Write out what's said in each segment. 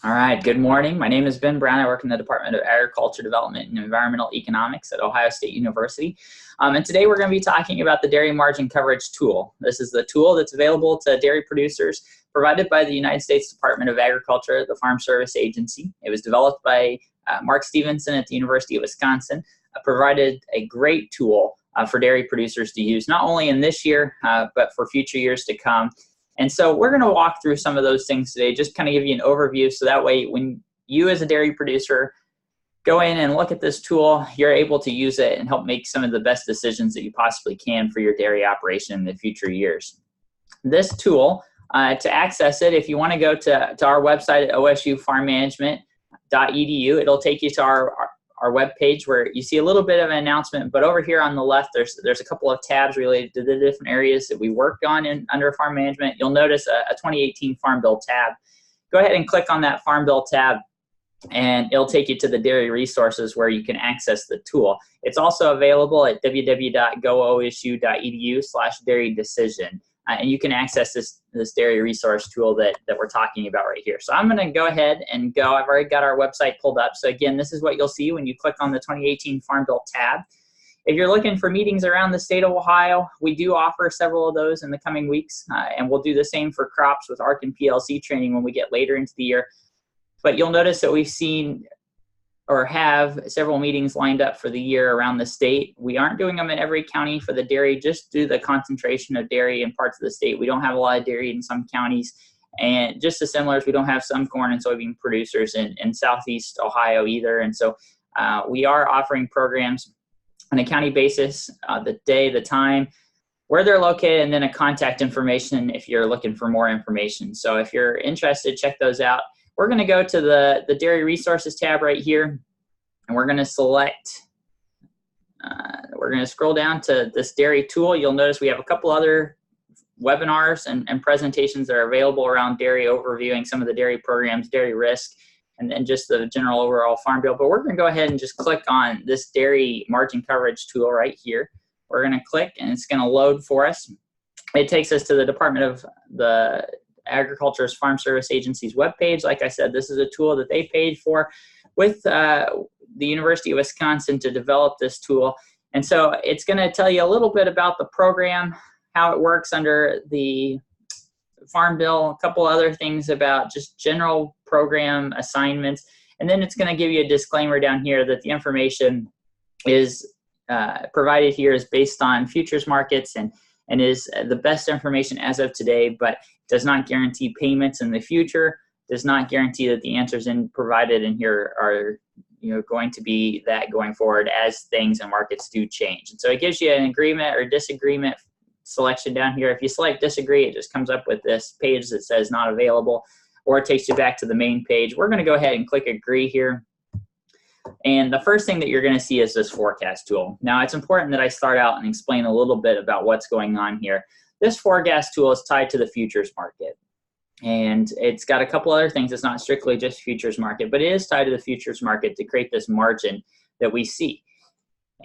All right, good morning. My name is Ben Brown. I work in the Department of Agriculture Development and Environmental Economics at Ohio State University. And today we're going to be talking about the Dairy Margin Coverage Tool. This is the tool that's available to dairy producers provided by the United States Department of Agriculture, the Farm Service Agency. It was developed by Mark Stevenson at the University of Wisconsin, provided a great tool for dairy producers to use, not only in this year, but for future years to come. And so we're going to walk through some of those things today, just kind of give you an overview so that way when you as a dairy producer go in and look at this tool, you're able to use it and help make some of the best decisions that you possibly can for your dairy operation in the future years. This tool, to access it, if you want to go to our website at osufarmmanagement.edu, it'll take you to our web page where you see a little bit of an announcement, but over here on the left there's a couple of tabs related to the different areas that we worked on under farm management. You'll notice a 2018 Farm Bill tab. Go ahead and click on that Farm Bill tab and it'll take you to the dairy resources where you can access the tool. It's also available at www.goosu.edu/dairy decision. And you can access this dairy resource tool that we're talking about right here. So I'm going to go ahead and go. I've already got our website pulled up. So again, this is what you'll see when you click on the 2018 Farm Bill tab. If you're looking for meetings around the state of Ohio, we do offer several of those in the coming weeks. And we'll do the same for crops with ARC and PLC training when we get later into the year. But you'll notice that we've seen or have several meetings lined up for the year around the state. We aren't doing them in every county for the dairy, just due to the concentration of dairy in parts of the state. We don't have a lot of dairy in some counties, and just as similar as we don't have some corn and soybean producers in Southeast Ohio either. And so we are offering programs on a county basis, the day, the time, where they're located, and then a contact information if you're looking for more information. So if you're interested, check those out. We're going to go to the Dairy Resources tab right here, and we're going to select, we're going to scroll down to this dairy tool. You'll notice we have a couple other webinars and presentations that are available around dairy, overviewing some of the dairy programs, dairy risk, and then just the general overall farm bill. But we're going to go ahead and just click on this Dairy Margin Coverage tool right here. We're going to click, and it's going to load for us. It takes us to the Department of the Agriculture's Farm Service Agency's webpage. Like I said, this is a tool that they paid for with the University of Wisconsin to develop this tool. And so it's going to tell you a little bit about the program, how it works under the Farm Bill, a couple other things about just general program assignments. And then it's going to give you a disclaimer down here that the information is provided here is based on futures markets and is the best information as of today, but does not guarantee payments in the future, does not guarantee that the answers provided in here are going to be that going forward as things and markets do change. And so it gives you an agreement or disagreement selection down here. If you select disagree, it just comes up with this page that says not available, or it takes you back to the main page. We're going to go ahead and click agree here. And the first thing that you're going to see is this forecast tool. Now, it's important that I start out and explain a little bit about what's going on here. This forecast tool is tied to the futures market. And it's got a couple other things. It's not strictly just futures market, but it is tied to the futures market to create this margin that we see.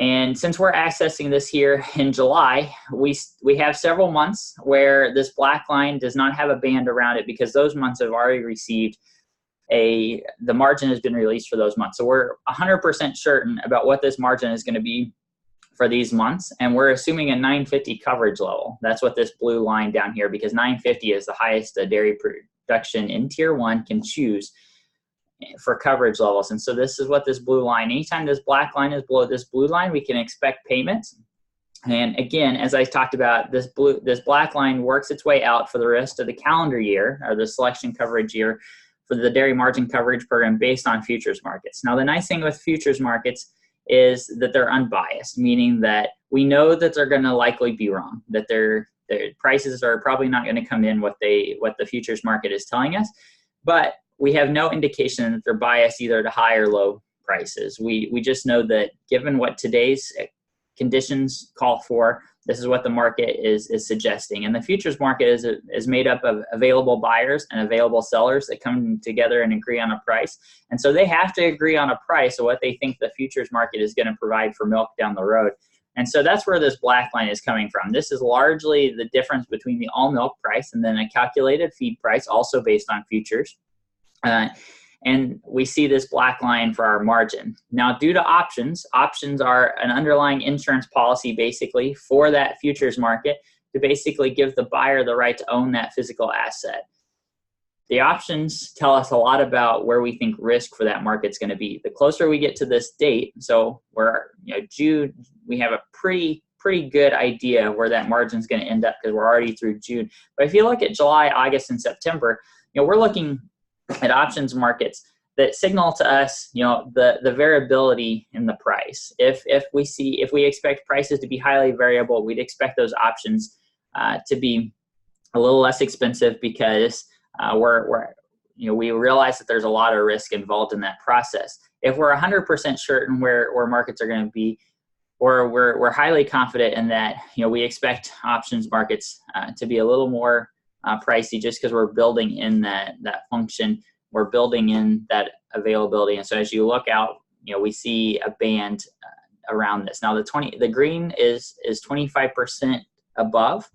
And since we're accessing this here in July, we have several months where this black line does not have a band around it because those months have already received the margin has been released for those months. So we're 100% certain about what this margin is going to be for these months, and we're assuming a 950 coverage level. That's what this blue line down here, because 950 is the highest a dairy production in Tier 1 can choose for coverage levels. And so this is what this blue line, anytime this black line is below this blue line, we can expect payments. And again, as I talked about, this black line works its way out for the rest of the calendar year, or the selection coverage year, for the Dairy Margin Coverage Program based on futures markets. Now, the nice thing with futures markets is that they're unbiased, meaning that we know that they're going to likely be wrong, that their prices are probably not going to come in what the futures market is telling us, but we have no indication that they're biased either to high or low prices. We just know that given what today's conditions call for, this is what the market is suggesting. And the futures market is made up of available buyers and available sellers that come together and agree on a price. And so they have to agree on a price of what they think the futures market is going to provide for milk down the road. And so that's where this black line is coming from. This is largely the difference between the all milk price and then a calculated feed price, also based on futures. And we see this black line for our margin. Now, due to options, options are an underlying insurance policy basically for that futures market to basically give the buyer the right to own that physical asset. The options tell us a lot about where we think risk for that market's going to be. The closer we get to this date, so we're June, we have a pretty good idea where that margin is going to end up because we're already through June. But if you look at July, August, and September, we're looking at options markets that signal to us, the variability in the price. If we expect prices to be highly variable, we'd expect those options to be a little less expensive because we realize that there's a lot of risk involved in that process. If we're 100% certain where markets are going to be, or we're highly confident in that, we expect options markets to be a little more pricey just because we're building in that function, we're building in that availability. And so as you look out, we see a band around this. Now the green is 25% above,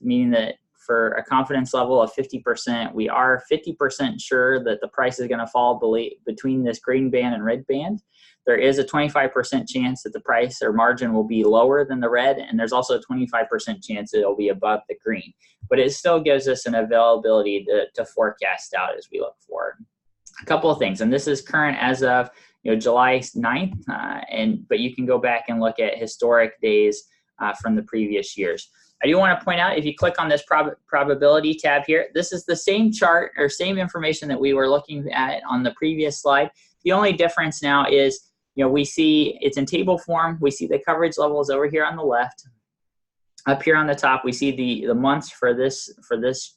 meaning that for a confidence level of 50%, we are 50% sure that the price is going to fall between this green band and red band. There is a 25% chance that the price or margin will be lower than the red, and there's also a 25% chance that it'll be above the green. But it still gives us an availability to forecast out as we look forward. A couple of things, and this is current as of July 9th, but you can go back and look at historic days from the previous years. I do want to point out, if you click on this probability tab here, this is the same chart or same information that we were looking at on the previous slide. The only difference now is, we see it's in table form. We see the coverage levels over here on the left. Up here on the top, we see the months for this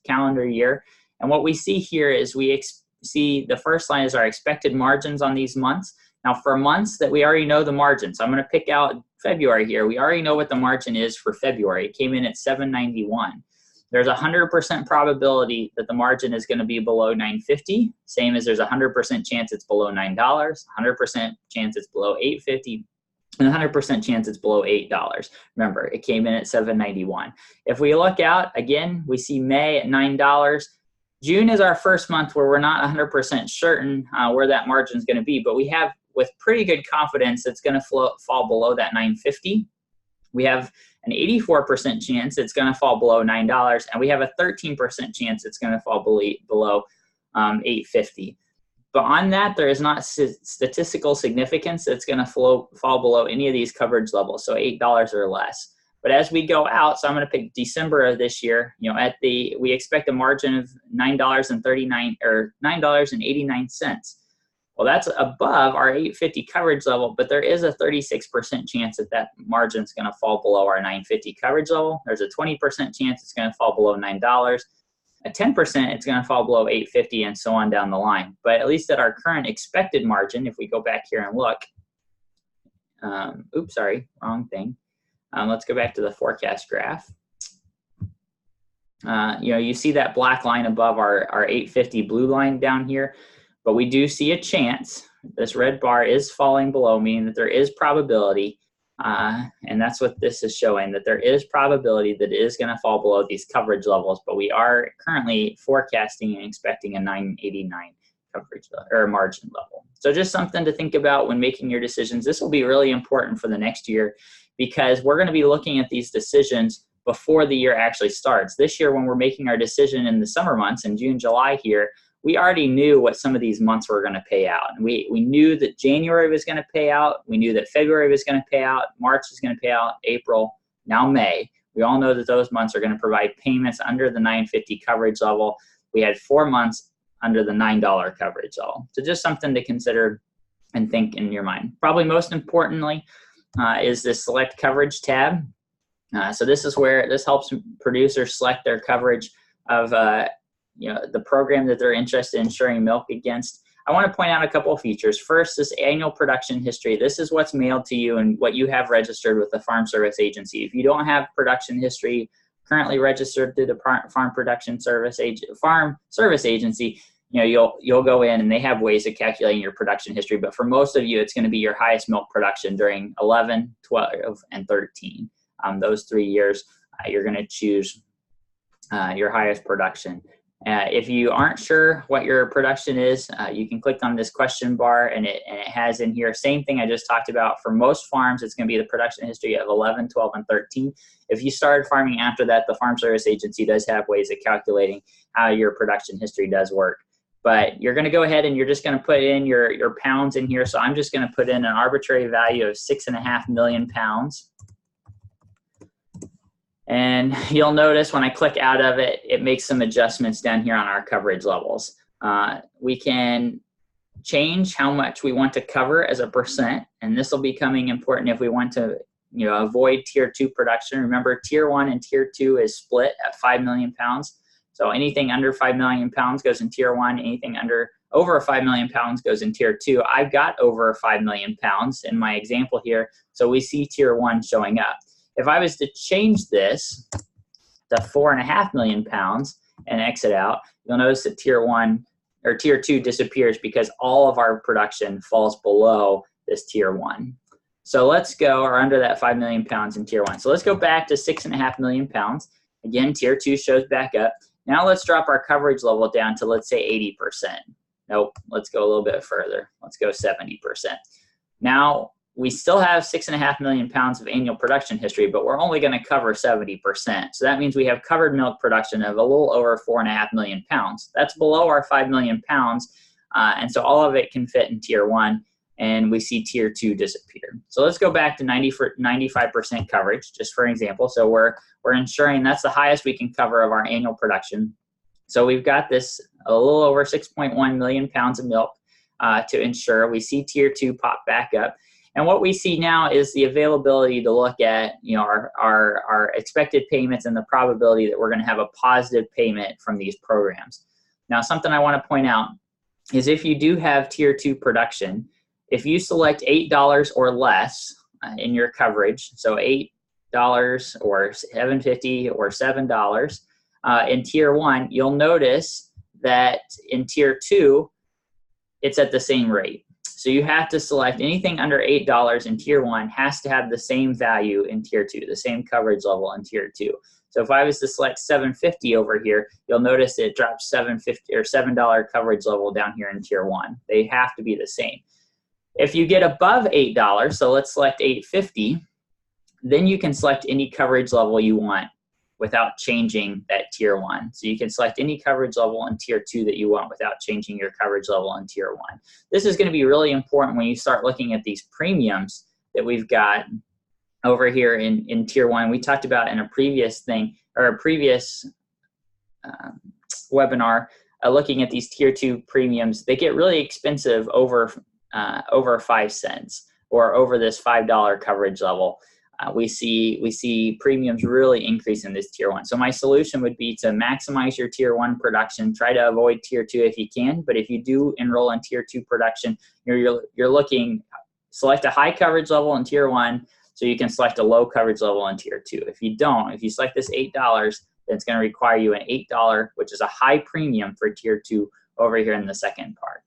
calendar year. And what we see here is we see the first line is our expected margins on these months. Now, for months that we already know the margin, so I'm going to pick out February here. We already know what the margin is for February. It came in at 791. There's a 100% probability that the margin is going to be below 950. Same as there's a 100% chance it's below $9, 100% chance it's below $8.50, and 100% chance it's below $8. Remember, it came in at 791. If we look out, again, we see May at $9. June is our first month where we're not 100% certain where that margin is going to be, but we have, with pretty good confidence, it's going to fall below that 950. We have an 84% chance it's going to fall below $9, and we have a 13% chance it's going to fall below $8.50. But on that, there is not statistical significance that's going to fall below any of these coverage levels, so $8 or less. But as we go out, so I'm going to pick December of this year. We expect a margin of $9.39 or $9.89. Well, that's above our $8.50 coverage level, but there is a 36% chance that margin is going to fall below our $9.50 coverage level. There's a 20% chance it's going to fall below $9. A 10% it's going to fall below $8.50, and so on down the line. But at least at our current expected margin, if we go back here and look, oops, sorry, wrong thing. Let's go back to the forecast graph. You see that black line above our $8.50 blue line down here. But we do see a chance. This red bar is falling below, meaning that there is probability, and that's what this is showing, that there is probability that it is going to fall below these coverage levels, but we are currently forecasting and expecting a 989 coverage or margin level. So just something to think about when making your decisions. This will be really important for the next year because we're going to be looking at these decisions before the year actually starts. This year, when we're making our decision in the summer months, in June, July here, we already knew what some of these months were going to pay out. And we knew that January was going to pay out. We knew that February was going to pay out. March was going to pay out. April, now May. We all know that those months are going to provide payments under the $9.50 coverage level. We had 4 months under the $9 coverage level. So just something to consider and think in your mind. Probably most importantly is this select coverage tab. So this is where this helps producers select their coverage of the program that they're interested in insuring milk against. I want to point out a couple of features. First, this annual production history. This is what's mailed to you and what you have registered with the Farm Service Agency. If you don't have production history currently registered through the Farm Service Agency, you'll go in and they have ways of calculating your production history. But for most of you, it's going to be your highest milk production during 11, 12, and 13. Those 3 years, you're going to choose your highest production. If you aren't sure what your production is, you can click on this question bar, and it has in here, same thing I just talked about. For most farms, it's going to be the production history of 11, 12, and 13. If you started farming after that, the Farm Service Agency does have ways of calculating how your production history does work. But you're going to go ahead and you're just going to put in your pounds in here. So I'm just going to put in an arbitrary value of 6.5 million pounds. And you'll notice when I click out of it, it makes some adjustments down here on our coverage levels. We can change how much we want to cover as a percent, and this will be becoming important if we want to avoid tier 2 production. Remember, tier 1 and tier 2 is split at 5 million pounds. So anything under 5 million pounds goes in tier 1, anything over 5 million pounds goes in tier 2. I've got over 5 million pounds in my example here, so we see tier 1 showing up. If I was to change this to 4.5 million pounds and exit out, you'll notice that tier 1 or tier 2 disappears because all of our production falls below this tier 1. So let's go, or under that 5 million pounds in tier 1. So let's go back to 6.5 million pounds. Again, tier 2 shows back up. Now let's drop our coverage level down to, let's say, 80%. Nope, let's go a little bit further. Let's go 70%. Now, we still have 6.5 million pounds of annual production history, but we're only going to cover 70%. So that means we have covered milk production of a little over 4.5 million pounds. That's below our 5 million pounds, and so all of it can fit in tier 1, and we see tier 2 disappear. So let's go back to 95% coverage, just for example. So we're ensuring that's the highest we can cover of our annual production. So we've got this a little over 6.1 million pounds of milk to ensure. We see tier 2 pop back up. And what we see now is the availability to look at our expected payments and the probability that we're going to have a positive payment from these programs. Now, something I want to point out is if you do have tier 2 production, if you select $8 or less in your coverage, so $8 or $7.50 or $7 in tier 1, you'll notice that in tier 2, it's at the same rate. So you have to select anything under $8 in tier 1 has to have the same value in tier 2, the same coverage level in tier 2. So if I was to select $7.50 over here, you'll notice it drops $7.50 or $7 coverage level down here in tier 1. They have to be the same. If you get above $8, so let's select $8.50, then you can select any coverage level you want without changing that tier 1. So you can select any coverage level in tier 2 that you want without changing your coverage level in tier 1. This is going to be really important when you start looking at these premiums that we've got over here in tier 1. We talked about in a previous thing, or a previous webinar, looking at these tier 2 premiums. They get really expensive over 5 cents or over this $5 coverage level. We see premiums really increase in this tier 1. So my solution would be to maximize your tier 1 production. Try to avoid tier 2 if you can, but if you do enroll in tier 2 production, you're looking, select a high coverage level in tier 1 so you can select a low coverage level in tier 2. If you don't, if you select this $8, then it's going to require you an $8, which is a high premium for tier 2 over here in the second part.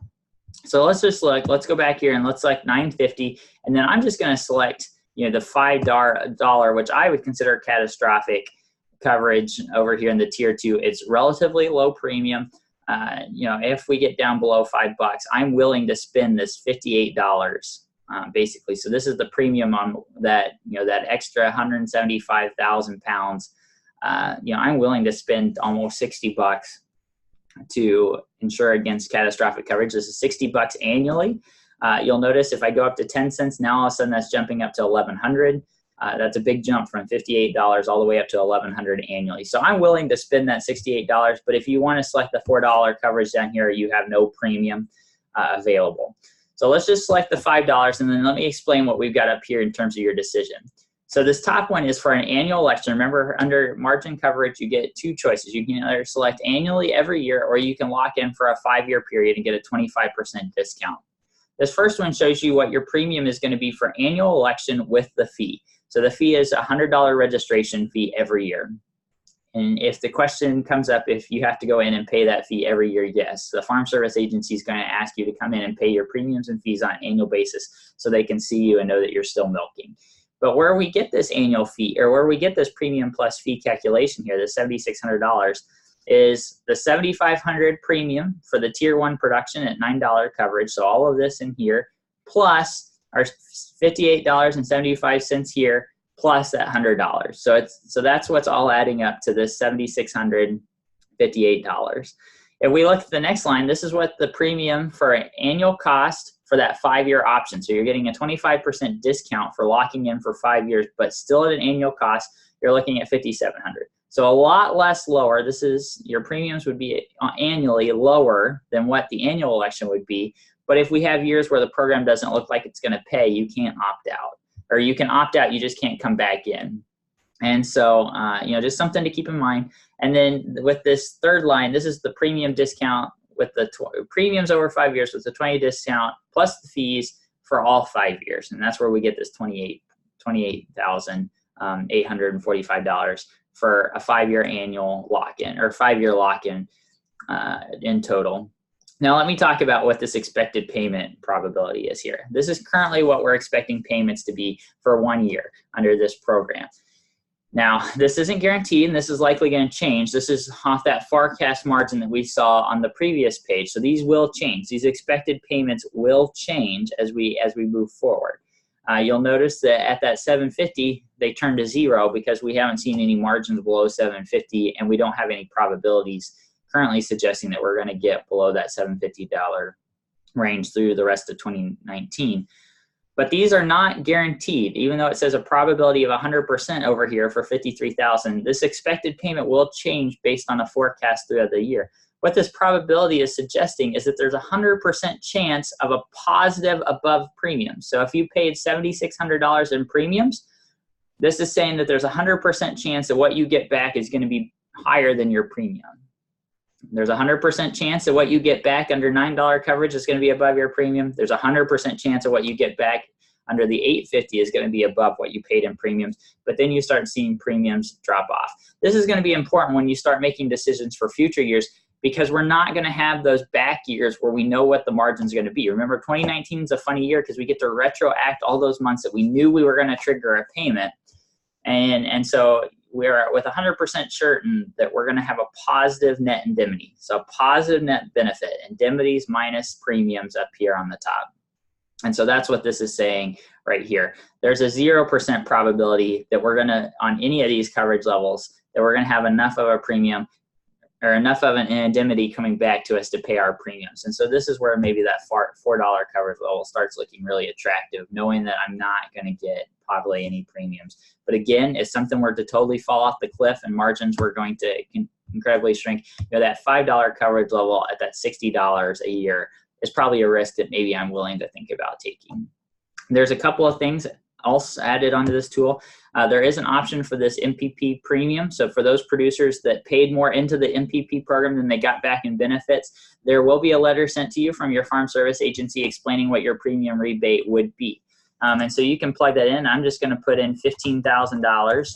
So let's just look, let's go back here and let's select $9.50, and then I'm just going to select the $5, which I would consider catastrophic coverage over here in the tier 2. It's relatively low premium. If we get down below $5, I'm willing to spend this $58 basically. So this is the premium on that, that extra 175,000 pounds. I'm willing to spend almost $60 to insure against catastrophic coverage. This is $60 annually. You'll notice if I go up to 10 cents, now all of a sudden that's jumping up to $1,100. That's a big jump from $58 all the way up to $1,100 annually. So I'm willing to spend that $68, but if you want to select the $4 coverage down here, you have no premium available. So let's just select the $5, and then let me explain what we've got up here in terms of your decision. So this top one is for an annual election. Remember, under margin coverage, you get 2 choices. You can either select annually every year, or you can lock in for a 5-year period and get a 25% discount. This first one shows you what your premium is going to be for annual election with the fee. So the fee is a $100 registration fee every year. And if the question comes up, if you have to go in and pay that fee every year, yes. The Farm Service Agency is going to ask you to come in and pay your premiums and fees on an annual basis so they can see you and know that you're still milking. But where we get this annual fee, or where we get this premium plus fee calculation here, the $7,600, is the $7,500 premium for the Tier 1 production at $9 coverage, so all of this in here, plus our $58.75 here, plus that $100. So that's what's all adding up to this $7,658. If we look at the next line, this is what the premium for an annual cost for that 5-year option. So you're getting a 25% discount for locking in for 5 years, but still at an annual cost, you're looking at $5,700. So a lot less lower. This is, your premiums would be annually lower than what the annual election would be. But if we have years where the program doesn't look like it's going to pay, you can't opt out. Or you can opt out, you just can't come back in. And so, just something to keep in mind. And then with this third line, this is the premium discount with the premiums over 5 years with the 20 discount plus the fees for all 5 years. And that's where we get this $28,845 for a 5-year annual lock-in, or 5-year lock-in in total. Now let me talk about what this expected payment probability is here. This is currently what we're expecting payments to be for 1 year under this program. Now, this isn't guaranteed, and this is likely going to change. This is off that forecast margin that we saw on the previous page. So these will change. These expected payments will change as we move forward. You'll notice that at that 750, they turn to 0 because we haven't seen any margins below 750, and we don't have any probabilities currently suggesting that we're going to get below that $750 range through the rest of 2019. But these are not guaranteed. Even though it says a probability of 100% over here for $53,000, this expected payment will change based on a forecast throughout the year. What this probability is suggesting is that there's a 100% chance of a positive above premium. So if you paid $7,600 in premiums, this is saying that there's a 100% chance that what you get back is going to be higher than your premium. There's a 100% chance that what you get back under $9 coverage is going to be above your premium. There's a 100% chance of what you get back under the $850 is going to be above what you paid in premiums. But then you start seeing premiums drop off. This is going to be important when you start making decisions for future years, because we're not going to have those back years where we know what the margin's going to be. Remember, 2019 is a funny year because we get to retroact all those months that we knew we were going to trigger a payment. And so we're with 100% certain that we're going to have a positive net indemnity. So positive net benefit, indemnities minus premiums up here on the top. And so that's what this is saying right here. There's a 0% probability that we're going to, on any of these coverage levels, that we're going to have enough of a premium or enough of an indemnity coming back to us to pay our premiums. And so this is where maybe that $4 coverage level starts looking really attractive, knowing that I'm not going to get probably any premiums. But again, if something were to totally fall off the cliff and margins were going to incredibly shrink, that $5 coverage level at that $60 a year is probably a risk that maybe I'm willing to think about taking. There's a couple of things else added onto this tool. There is an option for this MPP premium. So for those producers that paid more into the MPP program than they got back in benefits, there will be a letter sent to you from your Farm Service agency explaining what your premium rebate would be. And so you can plug that in. I'm just going to put in $15,000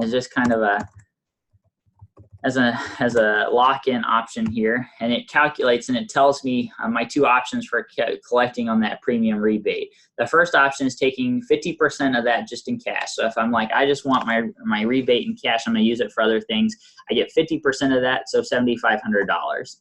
as just kind of as a lock-in option here, and it calculates and it tells me my two options for collecting on that premium rebate. The first option is taking 50% of that just in cash. So if I'm like, I just want my rebate in cash, I'm going to use it for other things, I get 50% of that, so $7,500.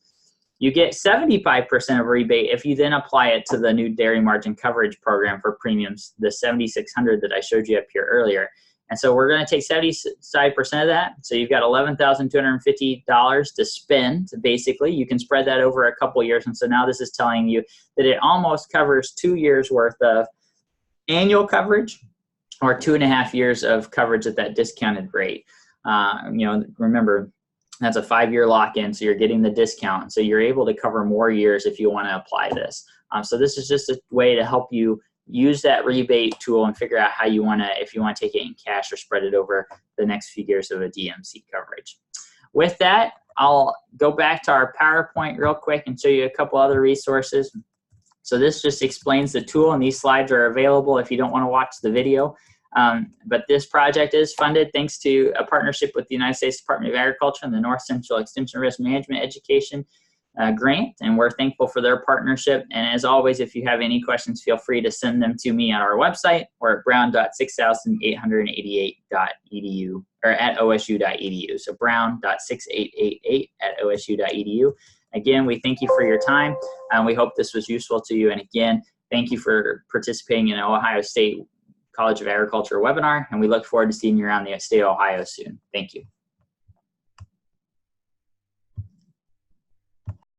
You get 75% of rebate if you then apply it to the new dairy margin coverage program for premiums, the $7,600 that I showed you up here earlier. And so we're going to take 75% of that. So you've got $11,250 to spend, basically. You can spread that over a couple years. And so now this is telling you that it almost covers 2 years worth of annual coverage or 2.5 years of coverage at that discounted rate. Remember, that's a 5-year lock-in, so you're getting the discount. So you're able to cover more years if you want to apply this. So this is just a way to help you use that rebate tool and figure out how you want to, if you want to take it in cash or spread it over the next few years of a DMC coverage. With that, I'll go back to our PowerPoint real quick and show you a couple other resources. So this just explains the tool, and these slides are available if you don't want to watch the video. But this project is funded thanks to a partnership with the United States Department of Agriculture and the North Central Extension Risk Management Education grant, and we're thankful for their partnership. And as always, if you have any questions, feel free to send them to me at our website or at brown.6888.edu or at osu.edu. So brown.6888 at osu.edu. Again, we thank you for your time, and we hope this was useful to you. And again, thank you for participating in Ohio State College of Agriculture webinar, and we look forward to seeing you around the state of Ohio soon. Thank you.